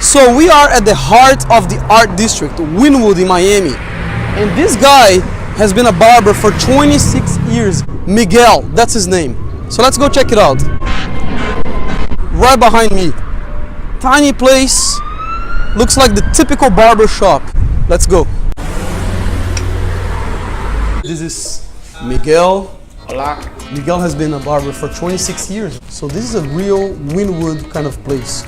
So we are at the heart of the art district, Wynwood in Miami. And this guy has been a barber for 26 years. Miguel, that's his name. So let's go check it out. Right behind me. Tiny place. Looks like the typical barber shop. Let's go. This is Miguel. Hola. Miguel has been a barber for 26 years. So this is a real Wynwood kind of place.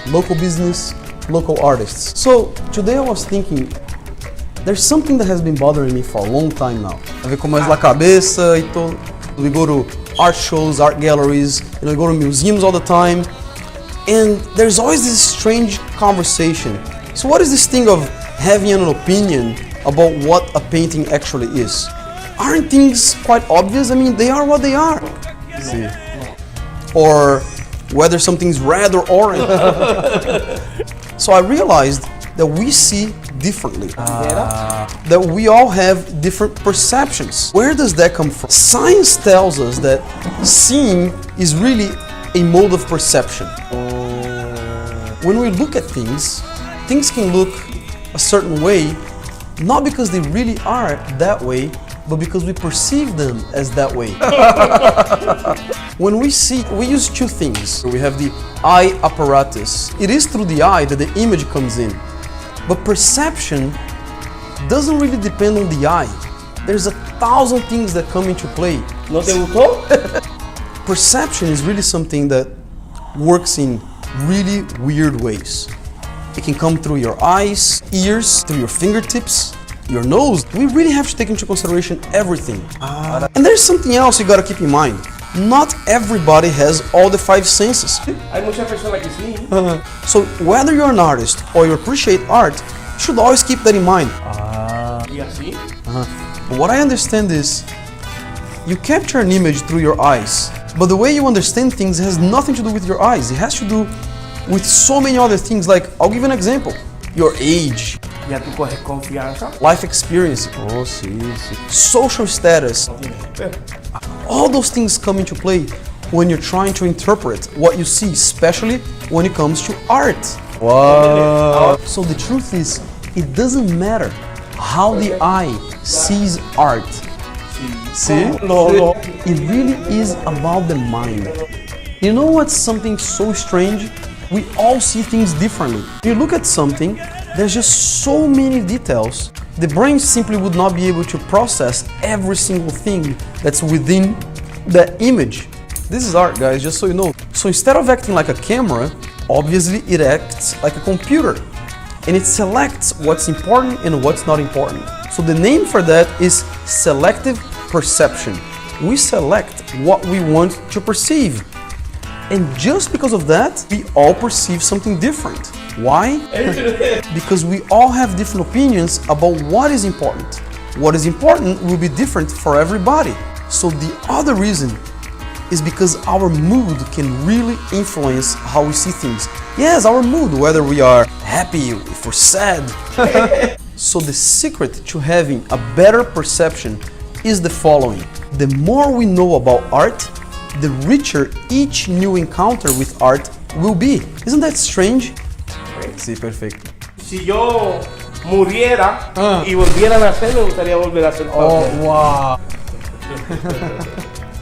Local business, local artists. So today I was thinking, there's something that has been bothering me for a long time now. A ver como é la cabeça e todo. We go to art shows, art galleries, we go to museums all the time. And there's always this strange conversation. So what is this thing of having an opinion about what a painting actually is? Aren't things quite obvious? I mean, they are what they are. See. Or whether something's red or orange. So I realized that we see differently. That we all have different perceptions. Where does that come from? Science tells us that seeing is really a mode of perception. When we look at things, things can look a certain way, not because they really are that way, but because we perceive them as that way. When we see, we use two things. We have the eye apparatus. It is through the eye that the image comes in. But perception doesn't really depend on the eye. There's 1,000 things that come into play. ¿No te gustó? Perception is really something that works in really weird ways. It can come through your eyes, ears, through your fingertips, your nose. We really have to take into consideration everything. And there's something else you gotta keep in mind. Not everybody has all the 5 senses. Hay muchas personas que sí. So whether you're an artist or you appreciate art, you should always keep that in mind. ¿Y así? But what I understand is, you capture an image through your eyes, but the way you understand things has nothing to do with your eyes. It has to do with so many other things. Like, I'll give you an example. Your age. Ya tú coges confianza. Life experience. Oh, sí. Social status. All those things come into play when you're trying to interpret what you see, especially when it comes to art. Wow. So the truth is, it doesn't matter how the eye sees art. See? No. It really is about the mind. You know what's something so strange? We all see things differently. You look at something, there's just so many details. The brain simply would not be able to process every single thing that's within the image. This is art, guys, just so you know. So instead of acting like a camera, obviously it acts like a computer. And it selects what's important and what's not important. So the name for that is selective perception. We select what we want to perceive. And just because of that, we all perceive something different. Why? Because we all have different opinions about what is important. What is important will be different for everybody. So the other reason is because our mood can really influence how we see things. Yes, our mood, whether we are happy, if we're sad. So the secret to having a better perception is the following. The more we know about art, the richer each new encounter with art will be. Isn't that strange? Sí, perfecto. Si yo muriera y volviera a nacer, me gustaría volver a ser Oh, wow.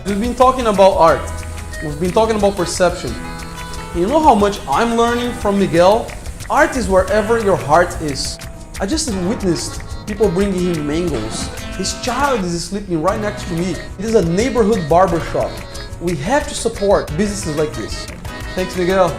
We've been talking about art. We've been talking about perception. You know how much I'm learning from Miguel? Art is wherever your heart is. I just witnessed people bringing him mangoes. His child is sleeping right next to me. It is a neighborhood barber shop. We have to support businesses like this. Thanks, Miguel.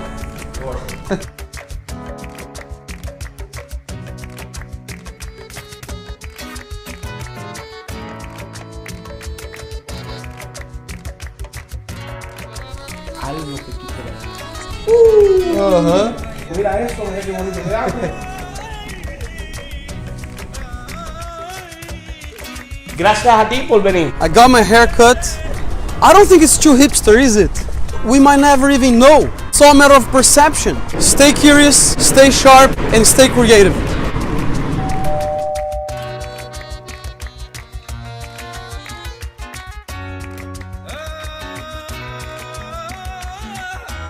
Algo que tú creas. Mira eso, mira qué bonito. Gracias a ti por venir. I got my hair cut. I don't think it's too hipster, is it? We might never even know. It's all a matter of perception. Stay curious, stay sharp, and stay creative.